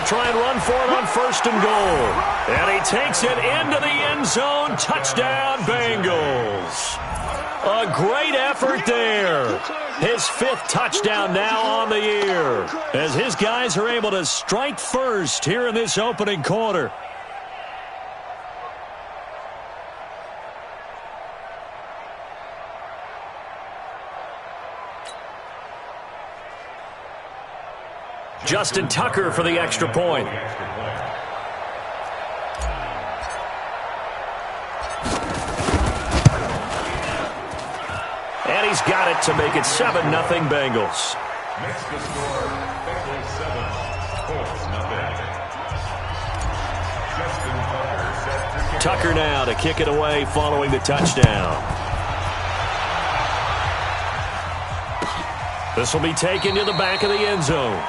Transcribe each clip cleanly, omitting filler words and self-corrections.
They'll try and run for it on 1st and goal. And he takes it into the end zone. Touchdown, Bengals. A great effort there. His 5th touchdown now on the year, as his guys are able to strike first here in this opening quarter. Justin Tucker for the extra point. And he's got it to make it 7-0 Bengals. Next to score, Bengals 7, Colts nothing. Justin Tucker set to kick. Tucker now to kick it away following the touchdown. This will be taken to the back of the end zone.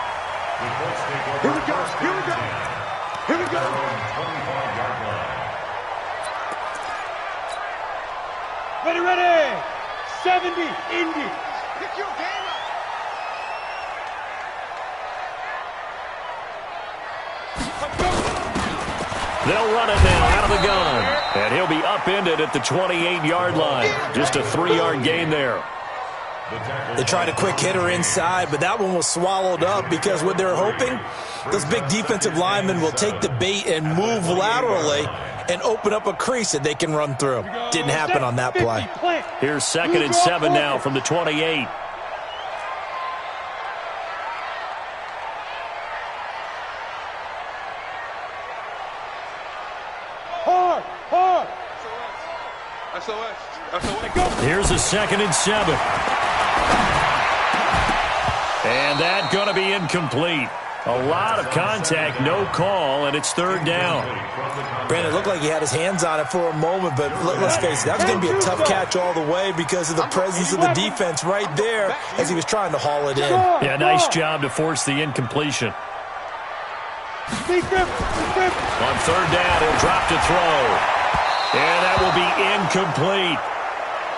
Here we go, here we go, here we go. 25-yard line. Ready, ready. 70, Indy. Pick your game up. They'll run it now out of the gun. And he'll be upended at the 28-yard line. Just a 3-yard gain there. They tried a quick hitter inside, but that one was swallowed up because what they're hoping, those big defensive linemen will take the bait and move laterally and open up a crease that they can run through. Didn't happen on that play. Here's 2nd and 7 now from the 28. Hard, hard. SOS. Here's a 2nd and 7. And that's going to be incomplete. A lot of contact, no call, and it's 3rd down. Brandon, it looked like he had his hands on it for a moment, but let's face it, that was going to be a tough catch all the way because of the presence of the defense right there as he was trying to haul it in. Yeah, nice job to force the incompletion. On 3rd down, he'll drop to throw. And that will be incomplete.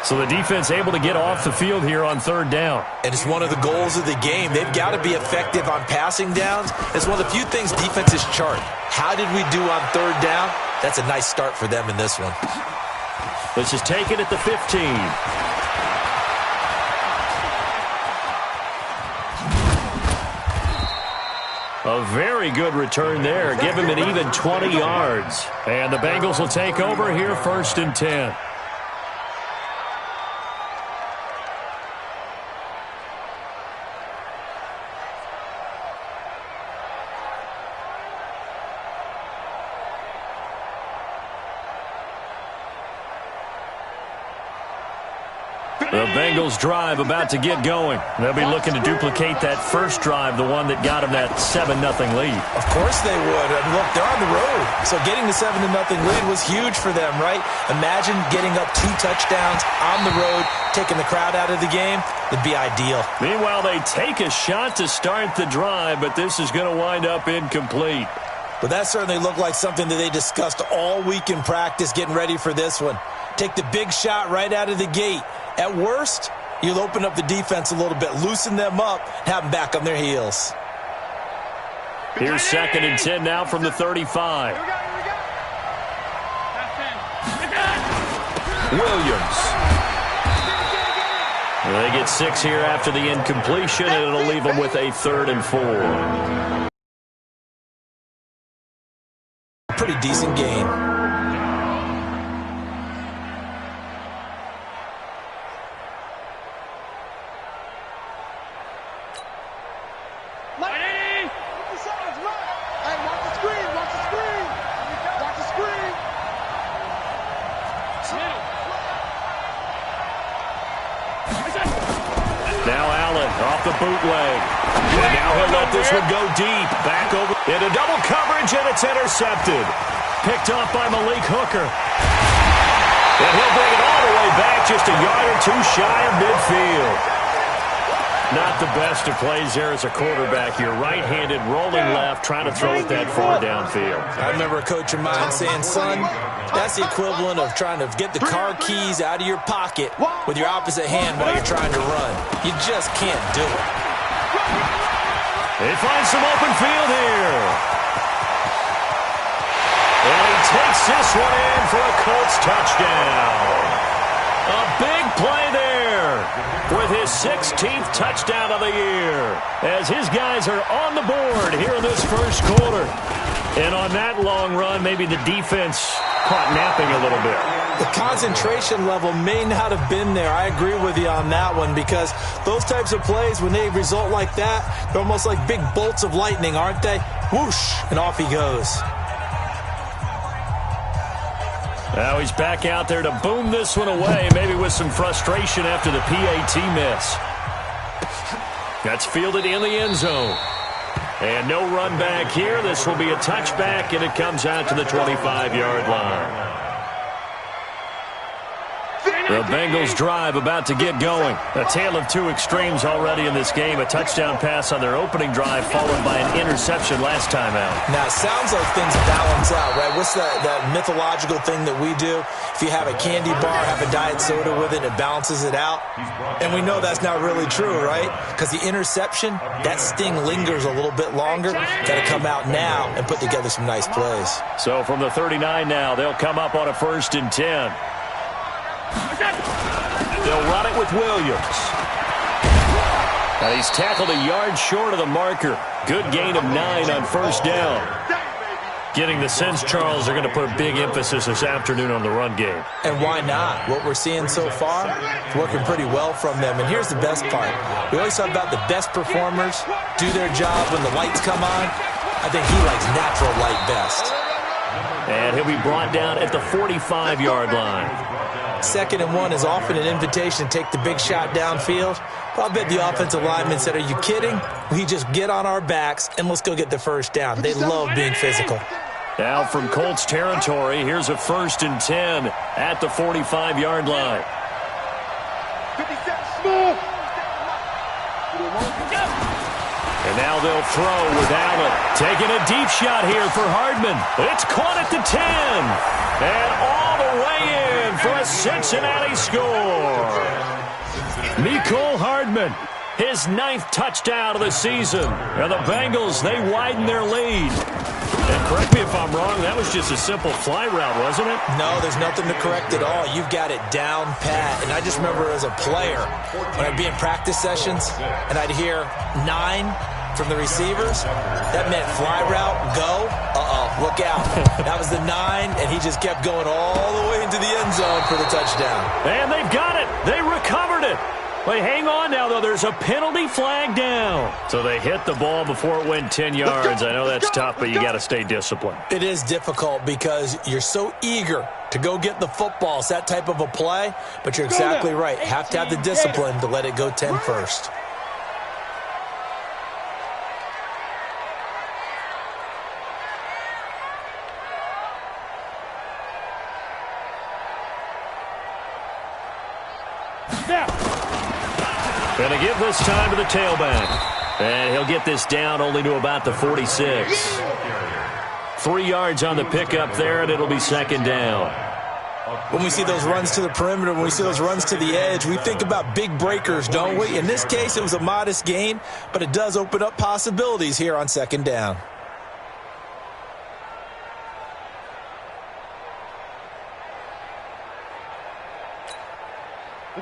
So the defense able to get off the field here on 3rd down. And it's one of the goals of the game. They've got to be effective on passing downs. It's one of the few things defenses chart. How did we do on 3rd down? That's a nice start for them in this one. This is taken at the 15. A very good return there. Give him an even 20 yards. And the Bengals will take over here 1st and 10. The Bengals drive about to get going. They'll be looking to duplicate that first drive, the one that got them that 7-0 lead. Of course they would. I mean, look, they're on the road. So getting the 7-0 lead was huge for them, right? Imagine getting up 2 touchdowns on the road, taking the crowd out of the game. It'd be ideal. Meanwhile, they take a shot to start the drive, but this is going to wind up incomplete. But that certainly looked like something that they discussed all week in practice, getting ready for this one. Take the big shot right out of the gate. At worst, you'll open up the defense a little bit, loosen them up, have them back on their heels. Here's 2nd and 10 now from the 35. Williams. They get 6 here after the incompletion, and it'll leave them with a 3rd and 4. Pretty decent game. Now Allen off the bootleg. And now he'll let this one go deep. Back over into double coverage, and it's intercepted. Picked off by Malik Hooker. And he'll bring it all the way back, just a yard or 2 shy of midfield. Not the best of plays there as a quarterback. You're right-handed, rolling left, trying to throw it that far downfield. I remember a coach of mine saying, son, that's the equivalent of trying to get the car keys out of your pocket with your opposite hand while you're trying to run. You just can't do it. They find some open field here. takes this one in for a Colts touchdown. A big play there with his 16th touchdown of the year as his guys are on the board here in this first quarter. And on that long run, maybe the defense caught napping a little bit. The concentration level may not have been there. I agree with you on that one because those types of plays, when they result like that, they're almost like big bolts of lightning, aren't they? Whoosh, and off he goes. Now he's back out there to boom this one away, maybe with some frustration after the PAT miss. That's fielded in the end zone. And no run back here. This will be a touchback, and it comes out to the 25-yard line. The Bengals drive about to get going. A tale of two extremes already in this game. A touchdown pass on their opening drive followed by an interception last time out. Now, it sounds like things balance out, right? What's that mythological thing that we do? If you have a candy bar, have a diet soda with it, it balances it out. And we know that's not really true, right? Because the interception, that sting lingers a little bit longer. Got to come out now and put together some nice plays. So from the 39 now, they'll come up on a 1st and 10. They'll run it with Williams. Now he's tackled a yard short of the marker. Good gain of 9 on 1st down. Getting the sense, Charles, they're going to put a big emphasis this afternoon on the run game. And why not? What we're seeing so far, it's working pretty well from them. And here's the best part. We always talk about the best performers do their job when the lights come on. I think he likes natural light best. And he'll be brought down at the 45-yard line. 2nd and 1 is often an invitation to take the big shot downfield. But I bet the offensive lineman said, are you kidding? We just get on our backs and let's go get the 1st down. They love being physical. Now from Colts territory, here's a 1st and 10 at the 45-yard line. And now they'll throw with Allen. Taking a deep shot here for Hardman. It's caught at the 10. And all the way in for a Cincinnati score. Mecole Hardman, his 9th touchdown of the season. And the Bengals, they widen their lead. And correct me if I'm wrong, that was just a simple fly route, wasn't it? No, there's nothing to correct at all. You've got it down pat. And I just remember as a player, when I'd be in practice sessions, and I'd hear 9 from the receivers, that meant fly route, go, look out. That was the 9, and he just kept going all the way into the end zone for the touchdown. And they've got it. They recovered it. But hang on now, though. There's a penalty flag down. So they hit the ball before it went 10 yards. I know that's tough, but you got to stay disciplined. It is difficult because you're so eager to go get the football. It's that type of a play, but you're exactly right. Have to have the discipline to let it go 10 first. Going to give this time to the tailback. And he'll get this down only to about the 46. 3 yards on the pickup there, and it'll be 2nd down. When we see those runs to the perimeter, when we see those runs to the edge, we think about big breakers, don't we? In this case, it was a modest gain, but it does open up possibilities here on 2nd down.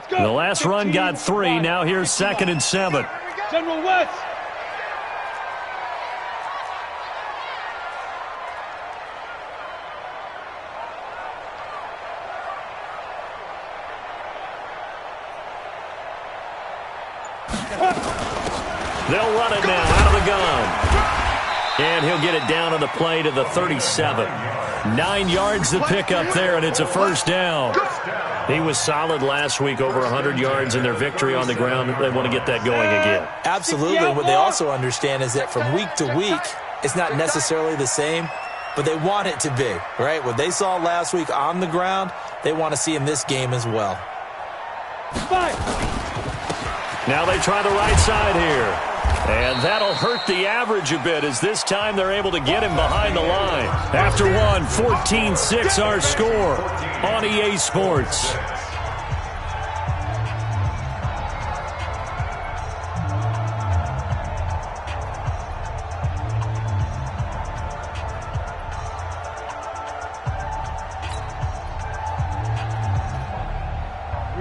The last run got 3. Now here's 2nd and 7. General West. They'll run it now out of the gun. And he'll get it down on the play to the 37. 9 yards to pick up there, and it's a 1st down. He was solid last week, over 100 yards in their victory on the ground. They want to get that going again. Absolutely. What they also understand is that from week to week, it's not necessarily the same, but they want it to be, right? What they saw last week on the ground, they want to see in this game as well. Now they try the right side here. And that'll hurt the average a bit as this time they're able to get him behind the line. After one, 14-6 our score on EA Sports.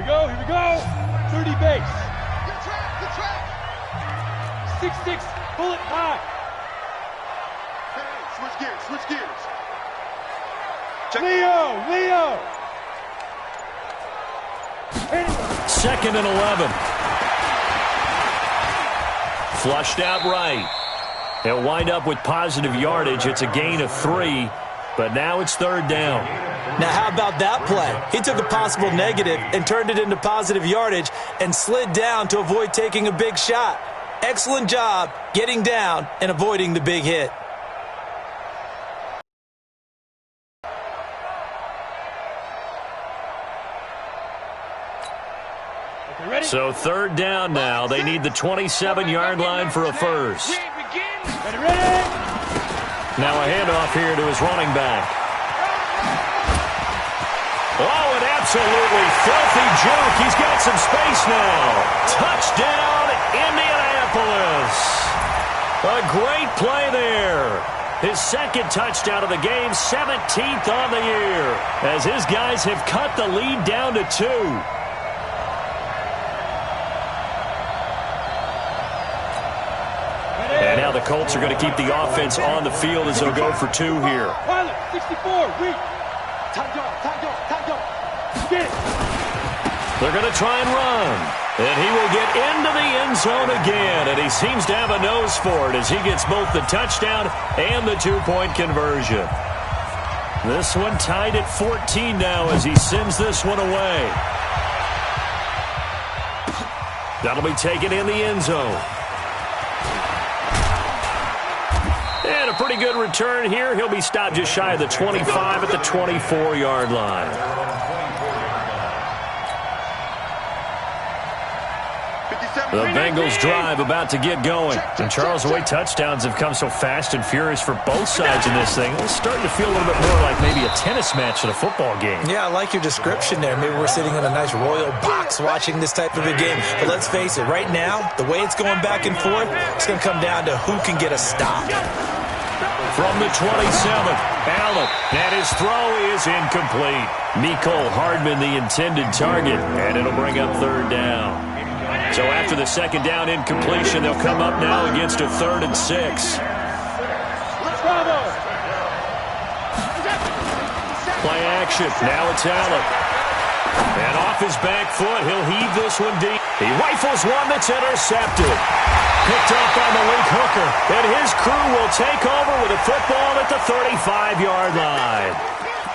we go, here we go. 30 base. Good track. 6-6, bullet high. Hey, switch gears. Leo. Second and 11. Flushed out right. He'll wind up with positive yardage. It's a gain of 3, but now it's third down. Now, how about that play? He took a possible negative and turned it into positive yardage and slid down to avoid taking a big shot. Excellent job getting down and avoiding the big hit. So third down now. They need the 27-yard line for a first. Ready. Now a handoff here to his running back. Oh, an absolutely filthy juke. He's got some space now. Touchdown, Indianapolis. A great play there. His second touchdown of the game, 17th on the year, as his guys have cut the lead down to 2. And now the Colts are going to keep the offense on the field as they'll go for 2 here. Pilot, 64, weak. Time go. Get it. They're going to try and run. And he will get into the end zone again. And he seems to have a nose for it as he gets both the touchdown and the 2-point conversion. This one tied at 14 now as he sends this one away. That'll be taken in the end zone. And a pretty good return here. He'll be stopped just shy of the 25 at the 24-yard line. The Bengals drive about to get going. And Charles, the way touchdowns have come so fast and furious for both sides in this thing, it's starting to feel a little bit more like maybe a tennis match at a football game. Yeah, I like your description there. Maybe we're sitting in a nice royal box watching this type of a game. But let's face it, right now, the way it's going back and forth, it's going to come down to who can get a stop. From the 27, Allen, and his throw is incomplete. Mecole Hardman, the intended target, and it'll bring up third down. So after the second down incompletion, they'll come up now against a 3rd and 6. Play action. Now it's Allen. And off his back foot, he'll heave this one deep. He rifles one that's intercepted. Picked up by Malik Hooker. And his crew will take over with a football at the 35-yard line.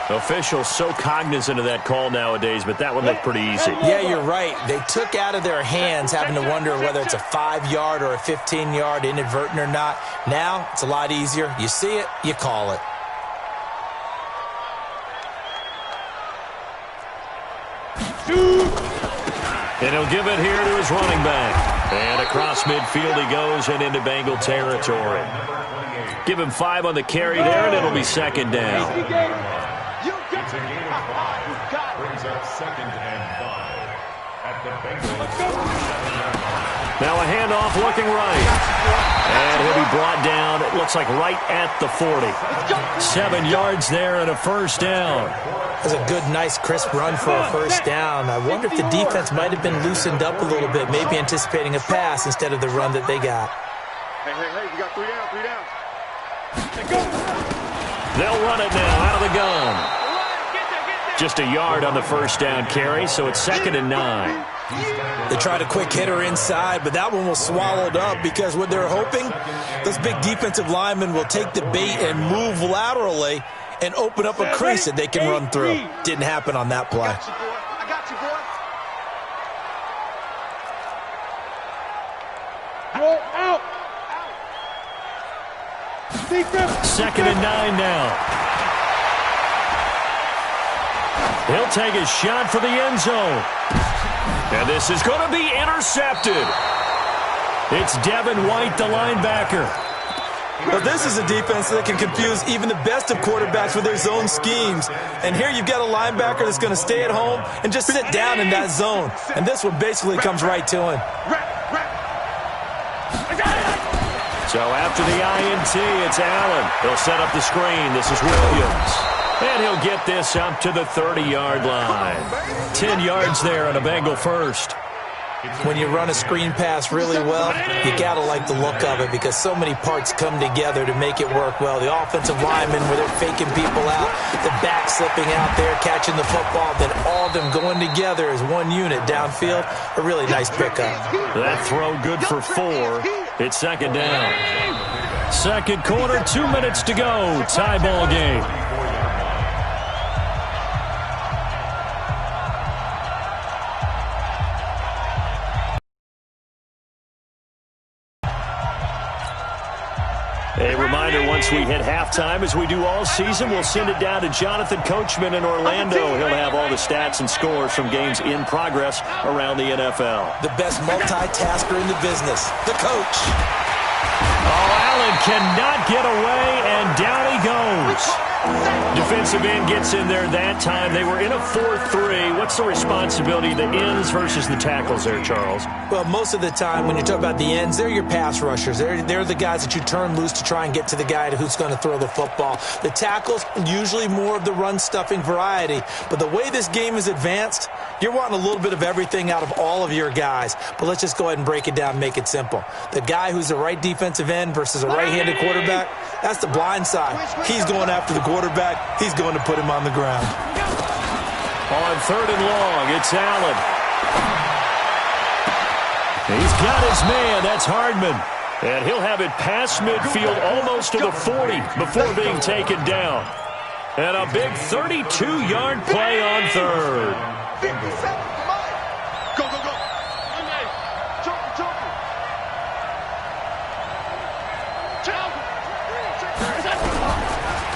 Officials so cognizant of that call nowadays, but that one looked pretty easy. Yeah, you're right. They took out of their hands having to wonder whether it's a 5-yard or a 15-yard, inadvertent or not. Now, it's a lot easier. You see it, you call it. And he'll give it here to his running back. And across midfield he goes and into Bengal territory. Give him 5 on the carry there, and it'll be second down. Brings up 2nd and 5 at the Bengals. Now a handoff looking right. And he'll be brought down, it looks like right at the 40. 7 yards there and a first down. That's a good, nice, crisp run for a first down. I wonder if the defense might have been loosened up a little bit, maybe anticipating a pass instead of the run that they got. Hey, we got 3 down. They'll run it now out of the gun. Just a yard on the first down carry, so it's 2nd and 9. They tried a quick hitter inside, but that one was swallowed up because what they're hoping, those big defensive linemen will take the bait and move laterally and open up a crease that they can run through. Didn't happen on that play. I got you, boy. Roll out. 2nd and 9 now. He'll take a shot for the end zone. And this is going to be intercepted. It's Devin White, the linebacker. But this is a defense that can confuse even the best of quarterbacks with their zone schemes. And here you've got a linebacker that's going to stay at home and just sit down in that zone. And this one basically comes right to him. So after the INT, it's Allen. He'll set up the screen. This is Williams. And he'll get this up to the 30-yard line. 10 yards there on a Bengal first. When you run a screen pass really well, you got to like the look of it because so many parts come together to make it work well. The offensive linemen, where they're faking people out, the back slipping out there, catching the football, then all of them going together as one unit downfield. A really nice pickup. That throw good for 4. It's second down. Second quarter, 2 minutes to go. Tie ball game. A reminder, once we hit halftime, as we do all season, we'll send it down to Jonathan Coachman in Orlando. He'll have all the stats and scores from games in progress around the NFL. The best multitasker in the business, the coach. Oh, Allen cannot get away, and down he goes. Defensive end gets in there that time. They were in a 4-3. What's the responsibility of the ends versus the tackles there, Charles? Well, most of the time when you talk about the ends, they're your pass rushers. They're the guys that you turn loose to try and get to the guy who's going to throw the football. The tackles, usually more of the run-stuffing variety. But the way this game is advanced, you're wanting a little bit of everything out of all of your guys. But let's just go ahead and break it down and make it simple. The guy who's the right defensive end versus a right-handed quarterback, that's the blind side. He's going after the quarterback. He's going to put him on the ground. On third and long, it's Allen. He's got his man. That's Hardman. And he'll have it past midfield almost to the 40 before being taken down. And a big 32-yard play on third. 57, come on. Go, go, go.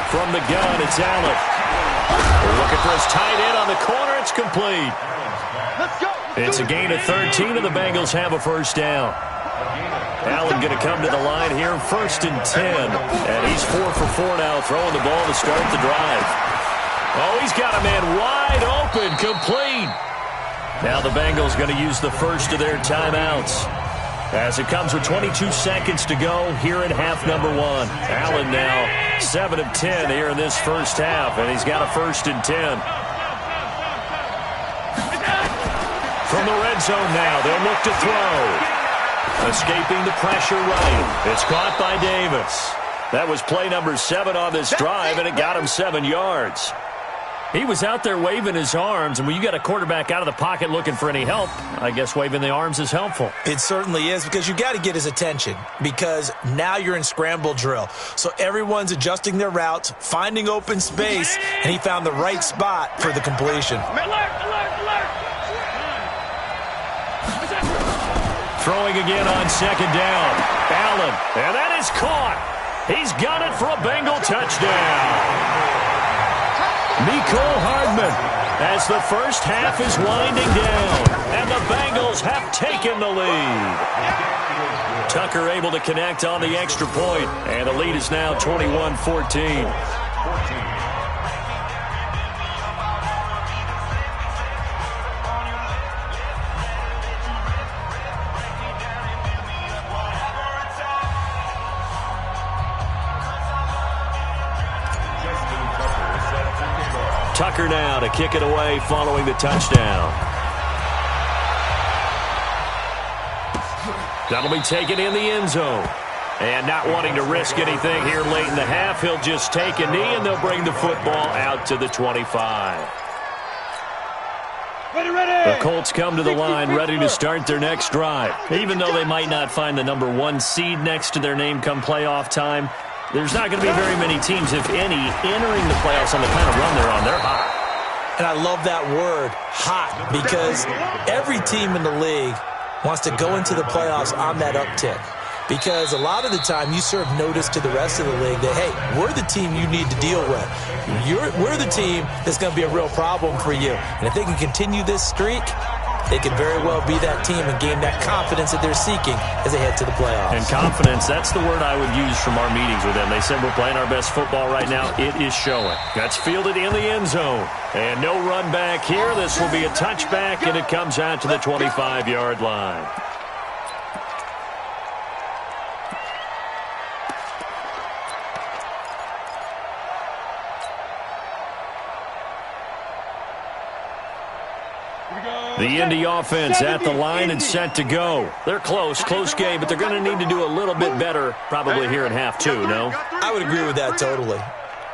From the gun, it's Allen. They're looking for his tight end on the corner. It's complete. Let's go. It's a gain of 13, and the Bengals have a first down. Allen going to come to the line here, 1st and 10. And he's 4 for 4 now, throwing the ball to start the drive. Oh, he's got a man wide open, complete. Now the Bengals going to use the first of their timeouts, as it comes with 22 seconds to go here in half number 1. Allen now 7 of 10 here in this first half, and he's got a 1st and 10. From the red zone now, they'll look to throw. Escaping the pressure right. It's caught by Davis. That was play number 7 on this drive, and it got him 7 yards. He was out there waving his arms, and when you got a quarterback out of the pocket looking for any help, I guess waving the arms is helpful. It certainly is, because you got to get his attention, because now you're in scramble drill. So everyone's adjusting their routes, finding open space, and he found the right spot for the completion. Throwing again on second down. Allen, and that is caught. He's got it for a Bengal touchdown. Mecole Hardman, as the first half is winding down, and the Bengals have taken the lead. Tucker able to connect on the extra point, and the lead is now 21-14. Tucker now to kick it away following the touchdown. That'll be taken in the end zone. And not wanting to risk anything here late in the half, he'll just take a knee, and they'll bring the football out to the 25. The Colts come to the line ready to start their next drive. Even though they might not find the number 1 seed next to their name come playoff time, there's not going to be very many teams, if any, entering the playoffs on the kind of run they're on. They're hot. And I love that word, hot, because every team in the league wants to go into the playoffs on that uptick. Because a lot of the time you serve notice to the rest of the league that, hey, we're the team you need to deal with. We're the team that's going to be a real problem for you. And if they can continue this streak, they can very well be that team and gain that confidence that they're seeking as they head to the playoffs. And confidence, that's the word I would use from our meetings with them. They said we're playing our best football right now. It is showing. That's fielded in the end zone. And no run back here. This will be a touchback, and it comes out to the 25-yard line. The Indy offense at the line and set to go. They're close game, but they're going to need to do a little bit better probably here in half two, no? I would agree with that totally.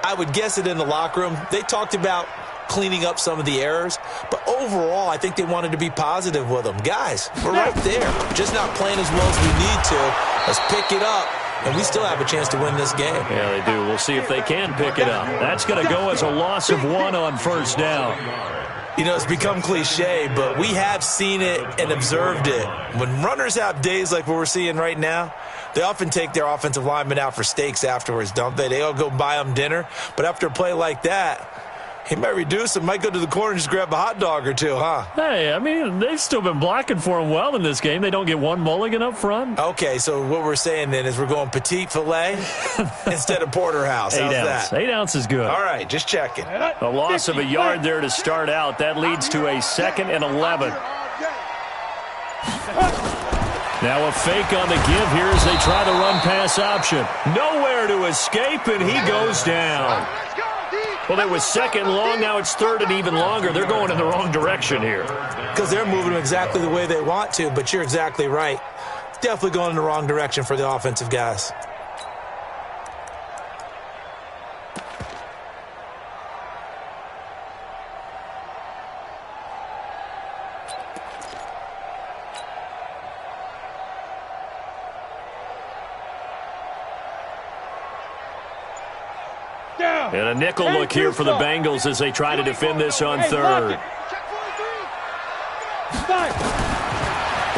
I would guess it in the locker room. They talked about cleaning up some of the errors, but overall, I think they wanted to be positive with them. Guys, we're right there. Just not playing as well as we need to. Let's pick it up, and we still have a chance to win this game. Yeah, they do. We'll see if they can pick it up. That's going to go as a loss of 1 on first down. You know, it's become cliche, but we have seen it and observed it. When runners have days like what we're seeing right now, they often take their offensive linemen out for steaks afterwards, don't they? They all go buy them dinner. But after a play like that, he might reduce him, might go to the corner and just grab a hot dog or two, huh? Hey, I mean, they've still been blocking for him well in this game. They don't get one mulligan up front. Okay, so what we're saying then is we're going petite filet instead of porterhouse. How's 8 ounce. that? 8 ounce is good. All right, just checking. A loss of a yard there to start out. That leads to a 2nd and 11. Now a fake on the give here as they try the run-pass option. Nowhere to escape, and he goes down. Well, it was 2nd long. Now it's 3rd and even longer. They're going in the wrong direction here. Because they're moving them exactly the way they want to, but you're exactly right. Definitely going in the wrong direction for the offensive guys. And a nickel look here for the Bengals as they try to defend this on 3rd.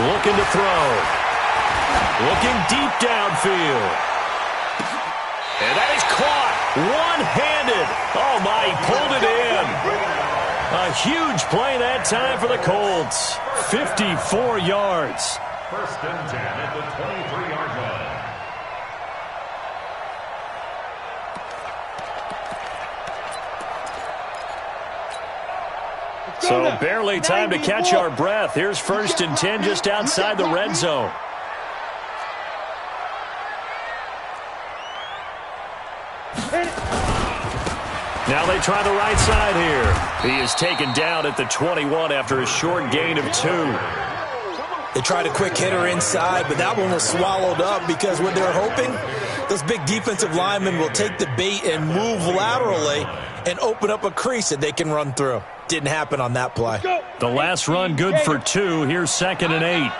Looking to throw. Looking deep downfield. And that is caught. One-handed. Oh, my, he pulled it in. A huge play that time for the Colts. 54 yards. 1st and 10 at the 23-yard line. So barely time to catch our breath. Here's 1st and 10 just outside the red zone. Now they try the right side here. He is taken down at the 21 after a short gain of 2. They tried a quick hitter inside, but that one was swallowed up because what they're hoping, those big defensive linemen will take the bait and move laterally and open up a crease that they can run through. Didn't happen on that play. The last run good for 2. Here's 2nd and 8.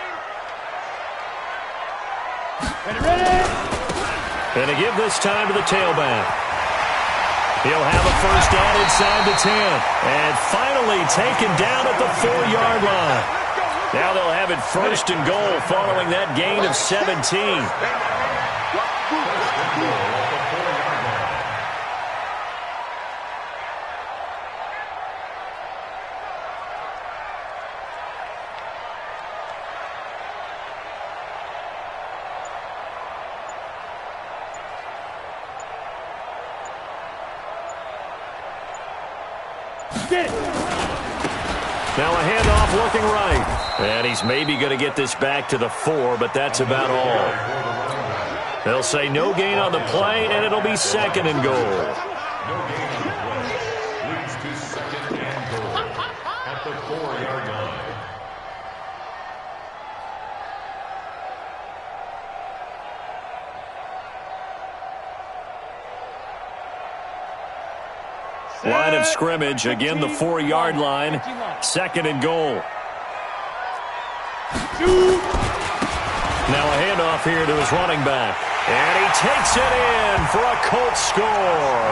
And to give this time to the tailback. He'll have a first down inside the 10. And finally taken down at the 4-yard line. Now they'll have it 1st and goal following that gain of 17. Now a handoff looking right. And he's maybe going to get this back to the 4, but that's about all. They'll say no gain on the play, and it'll be 2nd and goal. No gain on the play. Leads to 2nd and goal at the 4-yard line. Line of scrimmage, again the 4-yard line. 2nd and goal. Now a handoff here to his running back. And he takes it in for a Colts score.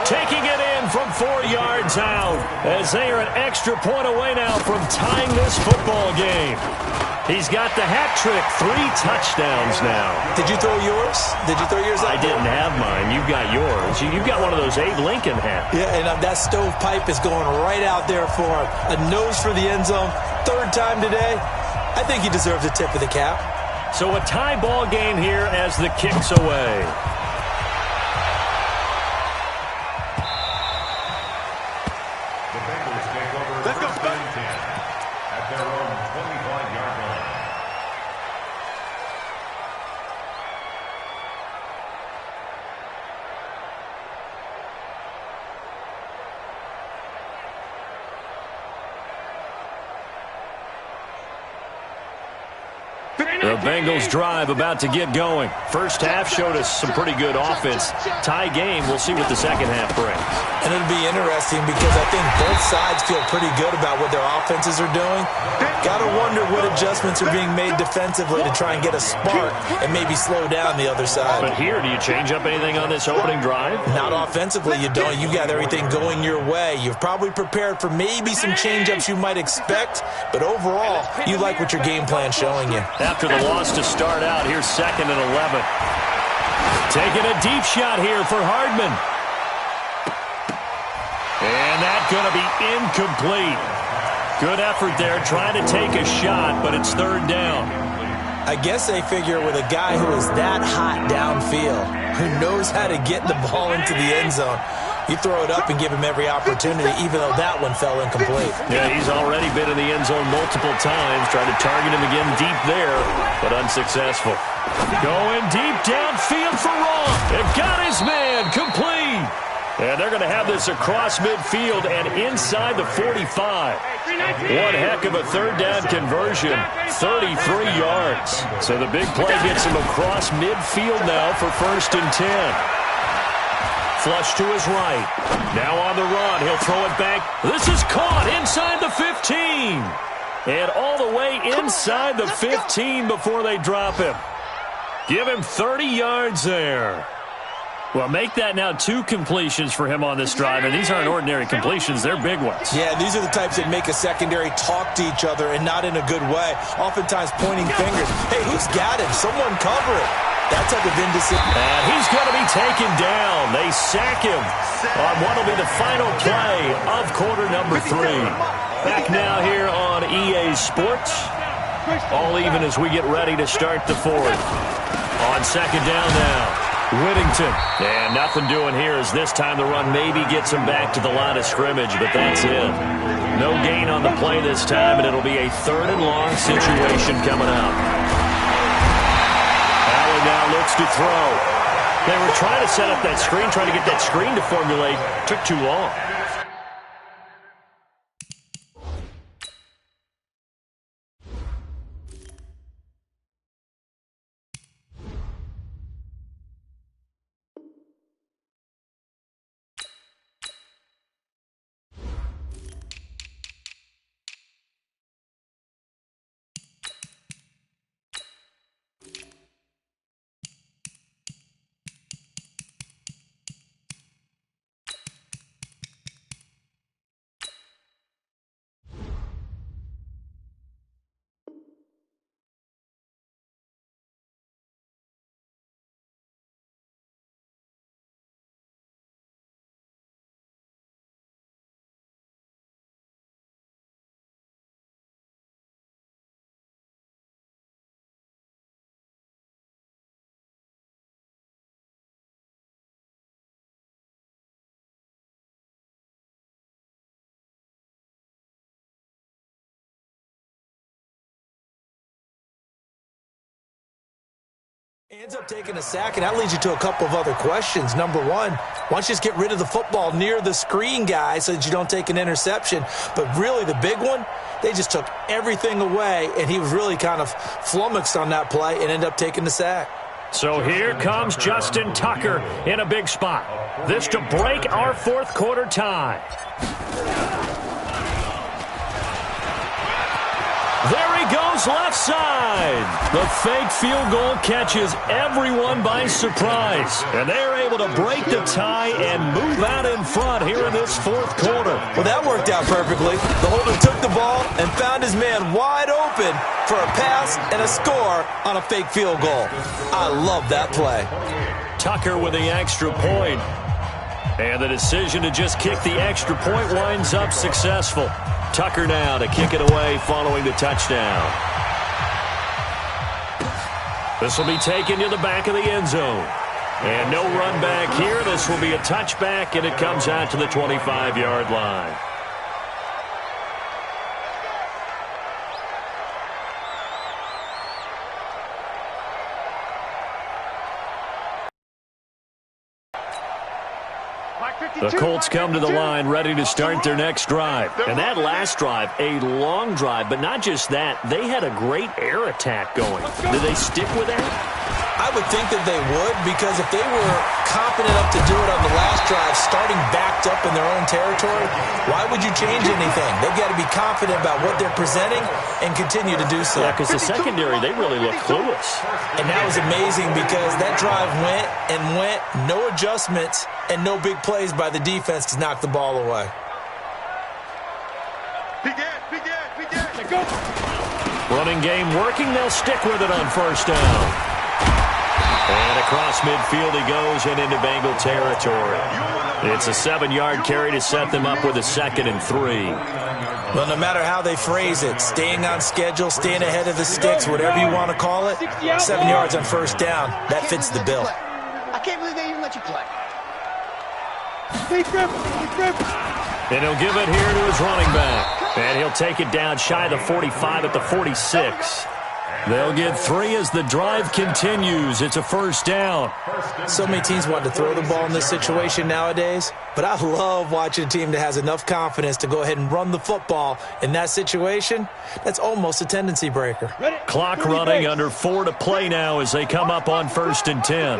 Taking it in from 4 yards out as they are an extra point away now from tying this football game. He's got the hat trick, 3 touchdowns now. Did you throw yours? Did you throw yours out? I didn't have mine. You've got yours. You've got one of those Abe Lincoln hats. Yeah, and that stovepipe is going right out there for him. A nose for the end zone. 3rd time today. I think he deserves a tip of the cap. So a tie ball game here as the kick's away. The Bengals take over 1st and 10 at their own 25-yard line. The Bengals drive about to get going. First half showed us some pretty good offense. Tie game, we'll see what the second half brings. And it'll be interesting because I think both sides feel pretty good about what their offenses are doing. Got to wonder what adjustments are being made defensively to try and get a spark and maybe slow down the other side. But here, do you change up anything on this opening drive? Not offensively, you don't. You got everything going your way. You've probably prepared for maybe some change-ups you might expect, but overall, you like what your game plan's showing you. After the loss to start out, here's 2nd and 11. Taking a deep shot here for Hardman. And that's going to be incomplete. Good effort there, trying to take a shot, but it's 3rd down. I guess they figure with a guy who is that hot downfield, who knows how to get the ball into the end zone, you throw it up and give him every opportunity, even though that one fell incomplete. Yeah, he's already been in the end zone multiple times, trying to target him again deep there, but unsuccessful. Going deep downfield for Raw. They've got his man, complete. And they're going to have this across midfield and inside the 45. One heck of a 3rd down conversion, 33 yards. So the big play gets him across midfield now for 1st and 10. Flush to his right. Now on the run. He'll throw it back. This is caught inside the 15. And all the way inside the 15 before they drop him. Give him 30 yards there. Well, make that now 2 completions for him on this drive, and these aren't ordinary completions. They're big ones. Yeah, these are the types that make a secondary talk to each other and not in a good way, oftentimes pointing fingers. Hey, who's got him? Someone cover it. That type of indecision. And he's going to be taken down. They sack him on what will be the final play of quarter number 3. Back now here on EA Sports. All even as we get ready to start the 4th. On 2nd down now. Whittington. And nothing doing here as this time the run maybe gets him back to the line of scrimmage, but that's it. No gain on the play this time, and it'll be a 3rd and long situation coming up. Allen now looks to throw. They were trying to set up that screen, trying to get that screen to formulate. Took too long. Ends up taking a sack, and that leads you to a couple of other questions. Number one, why don't you just get rid of the football near the screen guy so that you don't take an interception? But really the big one, they just took everything away, and he was really kind of flummoxed on that play and ended up taking the sack. So here comes Justin Tucker in a big spot. This to break our 4th quarter tie. There he goes left side. The fake field goal catches everyone by surprise. And they're able to break the tie and move out in front here in this 4th quarter. Well, that worked out perfectly. The holder took the ball and found his man wide open for a pass and a score on a fake field goal. I love that play. Tucker with the extra point. And the decision to just kick the extra point winds up successful. Tucker now to kick it away following the touchdown. This will be taken to the back of the end zone. And no run back here. This will be a touchback, and it comes out to the 25-yard line. Back to The Colts come to the line, ready to start their next drive. And that last drive, a long drive, but not just that. They had a great air attack going. Did they stick with that? I would think that they would, because if they were confident enough to do it on the last drive, starting backed up in their own territory, why would you change anything? They've got to be confident about what they're presenting and continue to do so. Yeah, because the secondary, they really look clueless. And that was amazing because that drive went and went, no adjustments, and no big plays by the defense to knock the ball away. Running game working. They'll stick with it on first down. And across midfield he goes and into Bengal territory. It's a 7-yard carry to set them up with a 2nd and 3. Well, no matter how they phrase it, staying on schedule, staying ahead of the sticks, whatever you want to call it, 7 yards on first down, that fits the bill. I can't believe they even let you play. And he'll give it here to his running back. And he'll take it down shy of the 45 at the 46. They'll get 3 as the drive continues. It's a first down. So many teams want to throw the ball in this situation nowadays, but I love watching a team that has enough confidence to go ahead and run the football in that situation. That's almost a tendency breaker. Clock running, under 4 to play now as they come up on 1st and 10.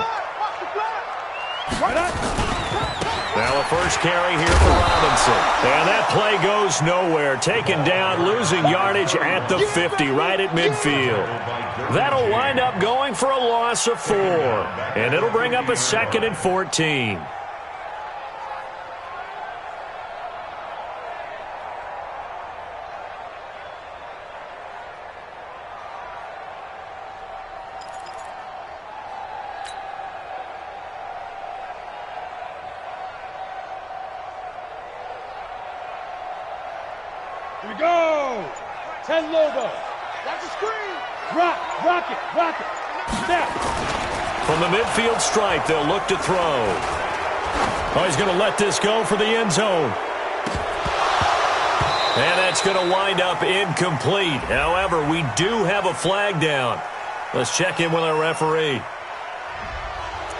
Now a first carry here for Robinson. And that play goes nowhere. Taken down, losing yardage at the 50, right at midfield. That'll wind up going for a loss of 4. And it'll bring up a 2nd and 14. Here we go. 10 Lobo. That's a screen. Rock it. Snap. From the midfield stripe, they'll look to throw. Oh, he's going to let this go for the end zone. And that's going to wind up incomplete. However, we do have a flag down. Let's check in with our referee.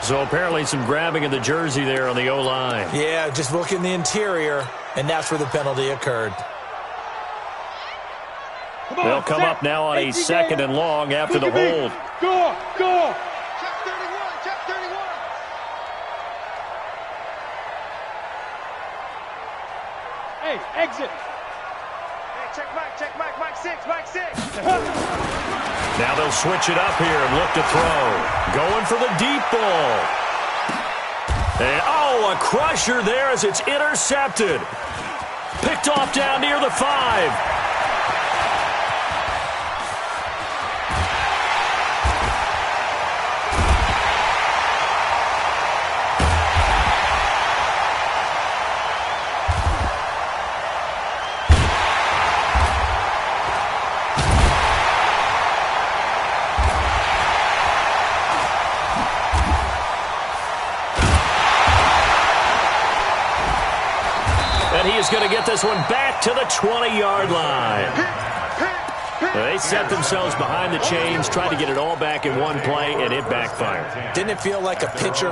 So apparently some grabbing of the jersey there on the O-line. Yeah, just look in the interior, and that's where the penalty occurred. They'll come up now on a 2nd and long after the hold. Go. Check 31. Hey, exit. Hey, check Mike 6. Now they'll switch it up here and look to throw. Going for the deep ball. And, a crusher there as it's intercepted. Picked off down near the 5. And he is going to get this one back to the 20-yard line. They set themselves behind the chains, tried to get it all back in one play, and it backfired. Didn't it feel like a pitcher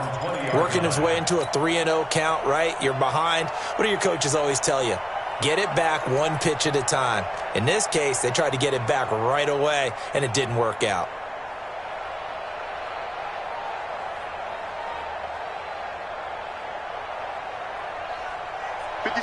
working his way into a 3-0 count, right? You're behind. What do your coaches always tell you? Get it back one pitch at a time. In this case, they tried to get it back right away, and it didn't work out.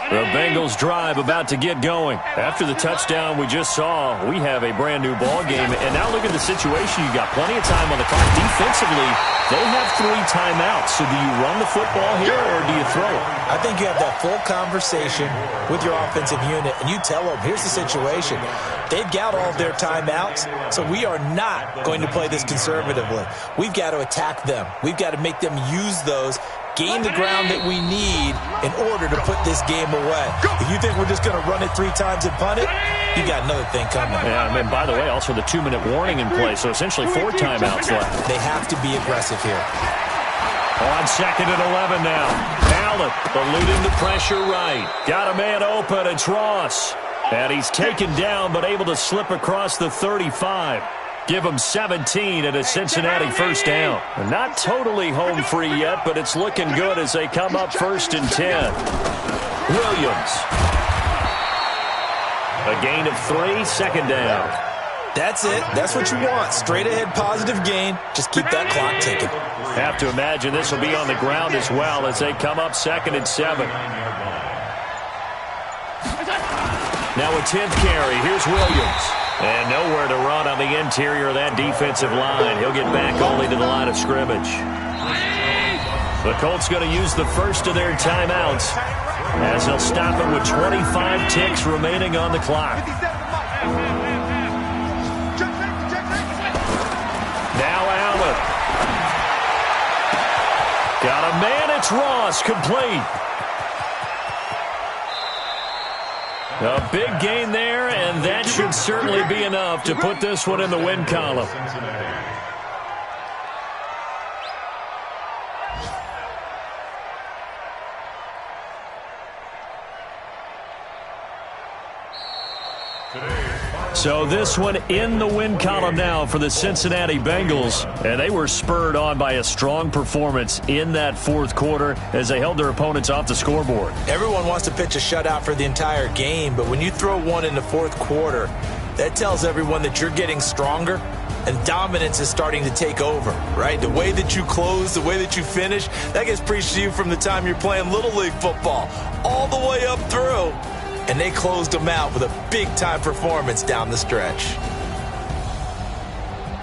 The Bengals drive about to get going. After the touchdown we just saw, we have a brand new ball game. And now look at the situation. You got plenty of time on the clock. Defensively, they have 3 timeouts. So do you run the football here or do you throw it? I think you have that full conversation with your offensive unit, and you tell them, here's the situation. They've got all of their timeouts, so we are not going to play this conservatively. We've got to attack them. We've got to make them use those, gain the ground that we need in order to put this game away. If you think we're just going to run it 3 times and punt it, you got another thing coming. Yeah, and by the way, also the 2-minute warning in play, so essentially 4 timeouts left. They have to be aggressive here. On 2nd and 11 now. Allen eluding the pressure right. Got a man open. It's Ross. And he's taken down but able to slip across the 35. Give them 17 and a Cincinnati first down. Not totally home free yet, but it's looking good as they come up 1st and 10. Williams. A gain of 3, 2nd down. That's it. That's what you want. Straight ahead positive gain. Just keep that clock ticking. Have to imagine this will be on the ground as well as they come up 2nd and 7. Now a 10th carry. Here's Williams. And nowhere to run on the interior of that defensive line. He'll get back only to the line of scrimmage. The Colts going to use the first of their timeouts as they'll stop it with 25 ticks remaining on the clock. Now Allen. Got a man. It's Ross. Complete. A big gain there, and that should certainly be enough to put this one in the win column. So this one in the win column now for the Cincinnati Bengals. And they were spurred on by a strong performance in that 4th quarter as they held their opponents off the scoreboard. Everyone wants to pitch a shutout for the entire game, but when you throw one in the 4th quarter, that tells everyone that you're getting stronger and dominance is starting to take over, right? The way that you close, the way that you finish, that gets preached to you from the time you're playing Little League football all the way up through. And they closed them out with a big-time performance down the stretch.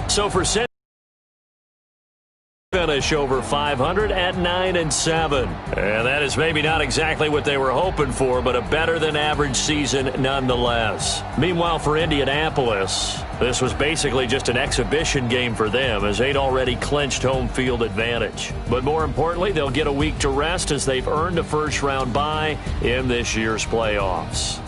So for Cincinnati, finish over 500 at 9-7. And that is maybe not exactly what they were hoping for, but a better-than-average season nonetheless. Meanwhile, for Indianapolis, this was basically just an exhibition game for them as they'd already clinched home field advantage. But more importantly, they'll get a week to rest as they've earned a first-round bye in this year's playoffs.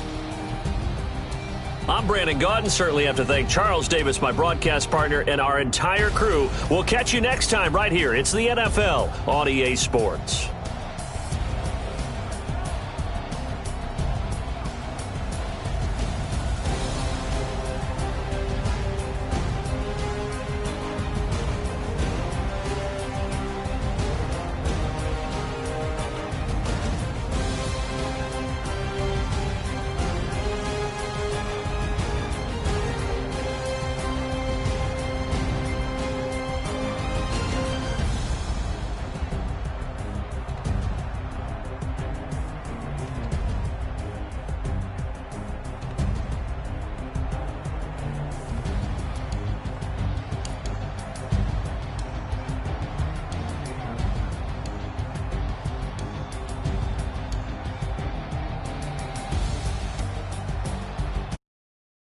I'm Brandon Gaudin. Certainly have to thank Charles Davis, my broadcast partner, and our entire crew. We'll catch you next time right here. It's the NFL on EA Sports.